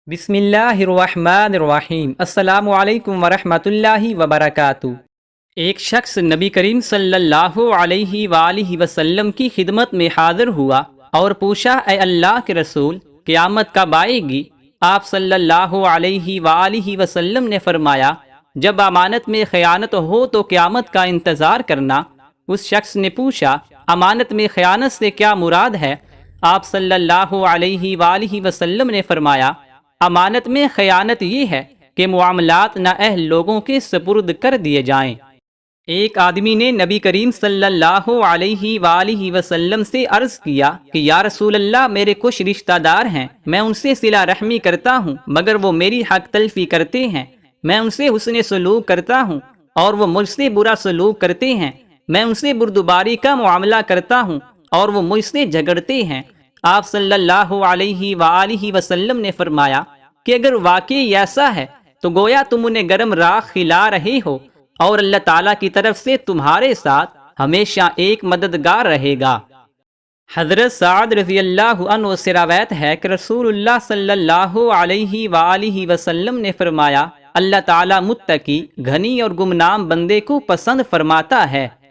बिस्मिल्लाहिर्रहमानिर्रहीम। अस्सलामु अलैकुम वरहमतुल्लाहि वबरकातुहू। एक शख्स नबी करीम सल्लल्लाहु अलैहि वालिहि वसल्लम की खिदमत में हाजिर हुआ और पूछा, ए अल्लाह के रसूल, क़यामत कब आएगी? आप सल्लल्लाहु अलैहि वालिहि वसल्लम ने फरमाया, जब अमानत में खयानत हो तो क़यामत का इंतज़ार करना। उस शख्स ने पूछा, अमानत में खयानत से क्या मुराद है? आप सल्लल्लाहु अलैहि वालिहि वसल्लम ने फरमाया, अमानत में खयानत ये है कि मामलात नाअहल लोगों के सपुर्द कर दिए जाएं। एक आदमी ने नबी करीम सल्लल्लाहु अलैहि वालिहि वसल्लम से अर्ज किया कि या रसूल अल्लाह, मेरे कुछ रिश्तेदार हैं, मैं उनसे सिला रहमी करता हूँ मगर वो मेरी हक तलफी करते हैं। मैं उनसे हुस्न सलूक करता हूँ और वो मुझसे बुरा सलूक करते हैं। मैं उनसे बुर्दबारी का मुआमला करता हूँ और वो मुझसे झगड़ते हैं। आप सल्लल्लाहु अलैहि वालिहि वसल्लम ने फरमाया कि अगर वाकई ऐसा है तो गोया तुम उन्हें गरम राख खिला रहे हो और अल्लाह ताला की तरफ से तुम्हारे साथ हमेशा एक मददगार रहेगा। हज़रत साद रज़ी अल्लाह अन्हु से रवायत है कि रसूलुल्लाह सल्लल्लाहु अलैहि वालिहि वसल्लम ने फरमाया, अल्लाह ताला मुत्तकी, घनी और गुमनाम बंदे को पसंद फरमाता है।